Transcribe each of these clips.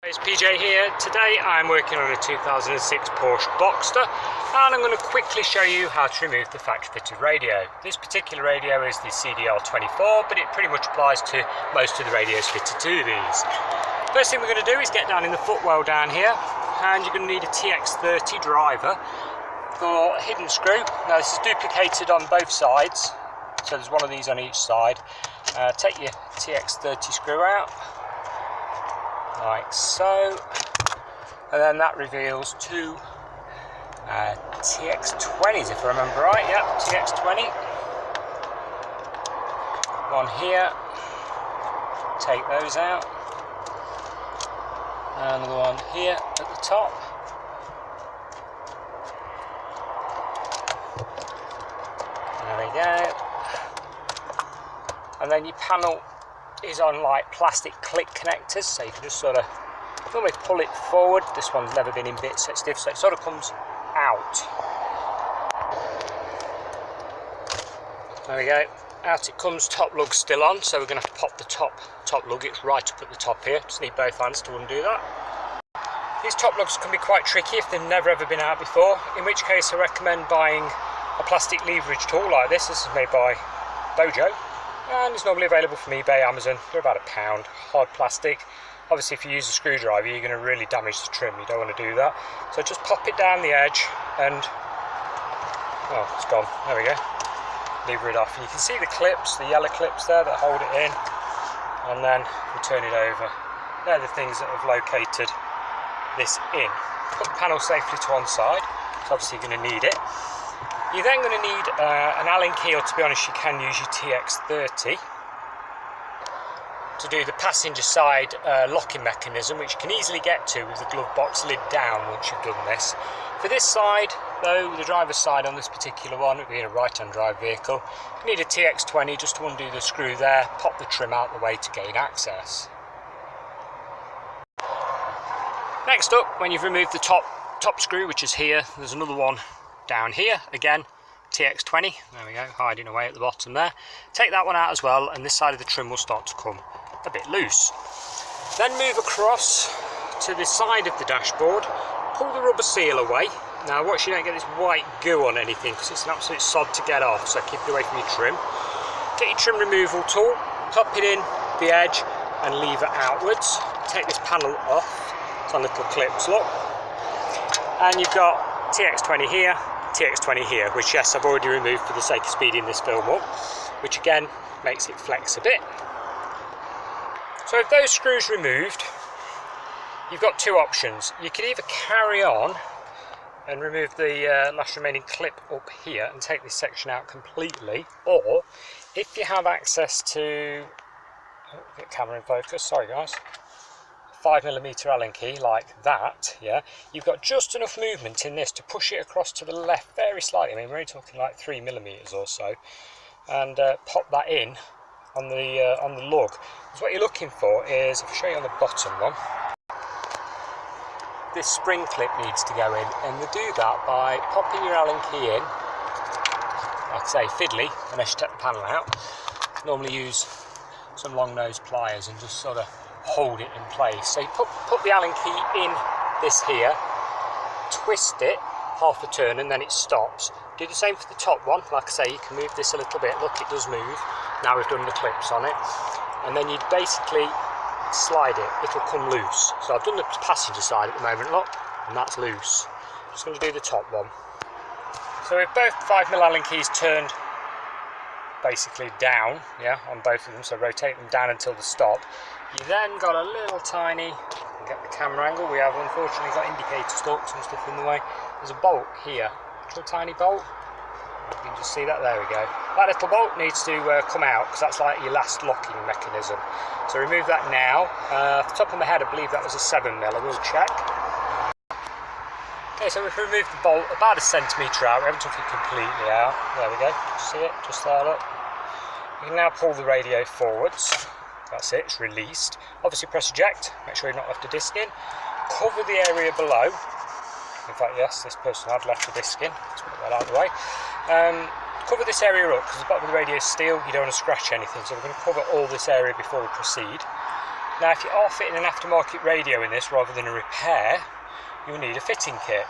It's PJ here. Today I'm working on a 2006 Porsche Boxster and I'm going to quickly show you how to remove the factory fitted radio. This particular radio is the CDR24, but it pretty much applies to most of the radios fitted to these. First thing we're going to do is get down in the footwell down here, and you're going to need a TX30 driver for a hidden screw. Now this is duplicated on both sides, so there's one of these on each side. Take your TX30 screw out like so, and then that reveals two TX20s if I remember right. Yep, TX20. One here, take those out, and another one here at the top. There we go. And then your panel is on like plastic click connectors, so you can just sort of normally pull it forward. This one's never been in bits, so it's stiff, so it sort of comes out. There we go, out it comes. Top lug's still on, so we're going to have to pop the top lug. It's right up at the top here, just need both hands to undo that. These top lugs can be quite tricky if they've never ever been out before, in which case I recommend buying a plastic leverage tool like this. This is made by Bojo, and it's normally available from eBay, Amazon. They're about £1, hard plastic. Obviously if you use a screwdriver you're going to really damage the trim, you don't want to do that. So just pop it down the edge and, oh, it's gone, there we go. Lever it off, and you can see the clips, the yellow clips there that hold it in, and then we turn it over. They're the things that have located this in. Put the panel safely to one side, so obviously you're going to need it. You're then going to need an Allen key, or to be honest you can use your TX30 to do the passenger side locking mechanism, which you can easily get to with the glove box lid down once you've done this. For this side though, the driver's side on this particular one, it being a right-hand drive vehicle, you need a TX20 just to undo the screw there, pop the trim out the way to gain access. Next up, when you've removed the top screw, which is here, there's another one down here, again TX20, there we go, hiding away at the bottom there. Take that one out as well, and this side of the trim will start to come a bit loose. Then move across to the side of the dashboard, pull the rubber seal away. Now watch you don't get this white goo on anything, because it's an absolute sod to get off, so keep it away from your trim. Get your trim removal tool, pop it in the edge and lever it outwards. Take this panel off, it's on little clips, look, and you've got TX20 here, TX20 here, which yes, I've already removed for the sake of speeding this film up, which again makes it flex a bit. So with those screws removed, you've got two options. You can either carry on and remove the last remaining clip up here and take this section out completely, or if you have access to, get camera in focus, sorry guys, 5mm Allen key like that, yeah, you've got just enough movement in this to push it across to the left very slightly. I mean, we're only talking like 3mm or so, and pop that in on the lug. So what you're looking for is, I'll show you on the bottom one, this spring clip needs to go in, and you do that by popping your Allen key in, like I say, fiddly, unless you take the panel out. Normally use some long nose pliers and just sort of hold it in place. So you put the Allen key in this here, twist it half a turn, and then it stops. Do the same for the top one. Like I say, you can move this a little bit. Look, it does move. Now we've done the clips on it, and then you basically slide it. It'll come loose. So I've done the passenger side at the moment, look, and that's loose. Just going to do the top one. So with both 5mm Allen keys turned basically down, yeah, on both of them, so rotate them down until the stop. You then got a little tiny, get the camera angle, we have unfortunately got indicator stalks and stuff in the way. There's a bolt here, a little tiny bolt, you can just see that, there we go. That little bolt needs to come out, because that's like your last locking mechanism. So remove that now. Off the top of my head I believe that was a 7mm, I will check. Okay, so we've removed the bolt about 1 centimetre out, we haven't took it completely out. There we go, see it, just there, look. You can now pull the radio forwards. That's it, it's released. Obviously press eject, make sure you've not left a disc in. Cover the area below. In fact, yes, this person had left a disc in. Let's put that out of the way. Cover this area up, because the bottom of the radio is steel, you don't want to scratch anything, so we're going to cover all this area before we proceed. Now if you are fitting an aftermarket radio in this rather than a repair, you'll need a fitting kit.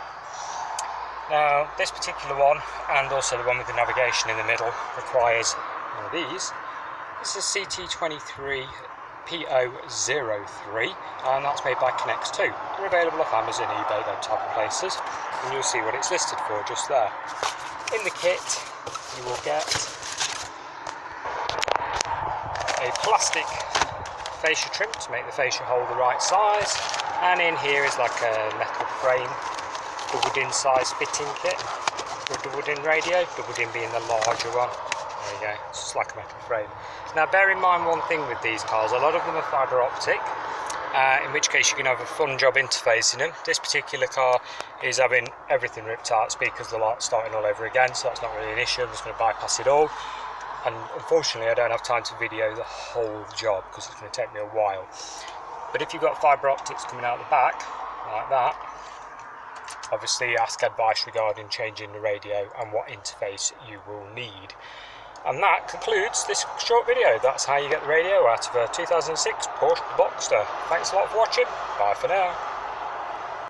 Now this particular one, and also the one with the navigation in the middle, requires one of these. This is CT23 P003, and that's made by Connects 2. They're available off Amazon, eBay, them type of places, and you'll see what it's listed for just there. In the kit you will get a plastic fascia trim to make the fascia hole the right size, and in here is like a metal frame, doubled in size fitting kit for a doubled in radio, doubled in being the larger one. There you go, it's just like a metal frame. Now bear in mind one thing with these cars, a lot of them are fibre optic, in which case you can have a fun job interfacing them. This particular car is having everything ripped out, speakers, the light starting all over again, so that's not really an issue. I'm just going to bypass it all, and unfortunately I don't have time to video the whole job because it's going to take me a while. But if you've got fibre optics coming out the back like that, obviously ask advice regarding changing the radio and what interface you will need. And that concludes this short video. That's how you get the radio out of a 2006 Porsche Boxster. Thanks a lot for watching. Bye for now.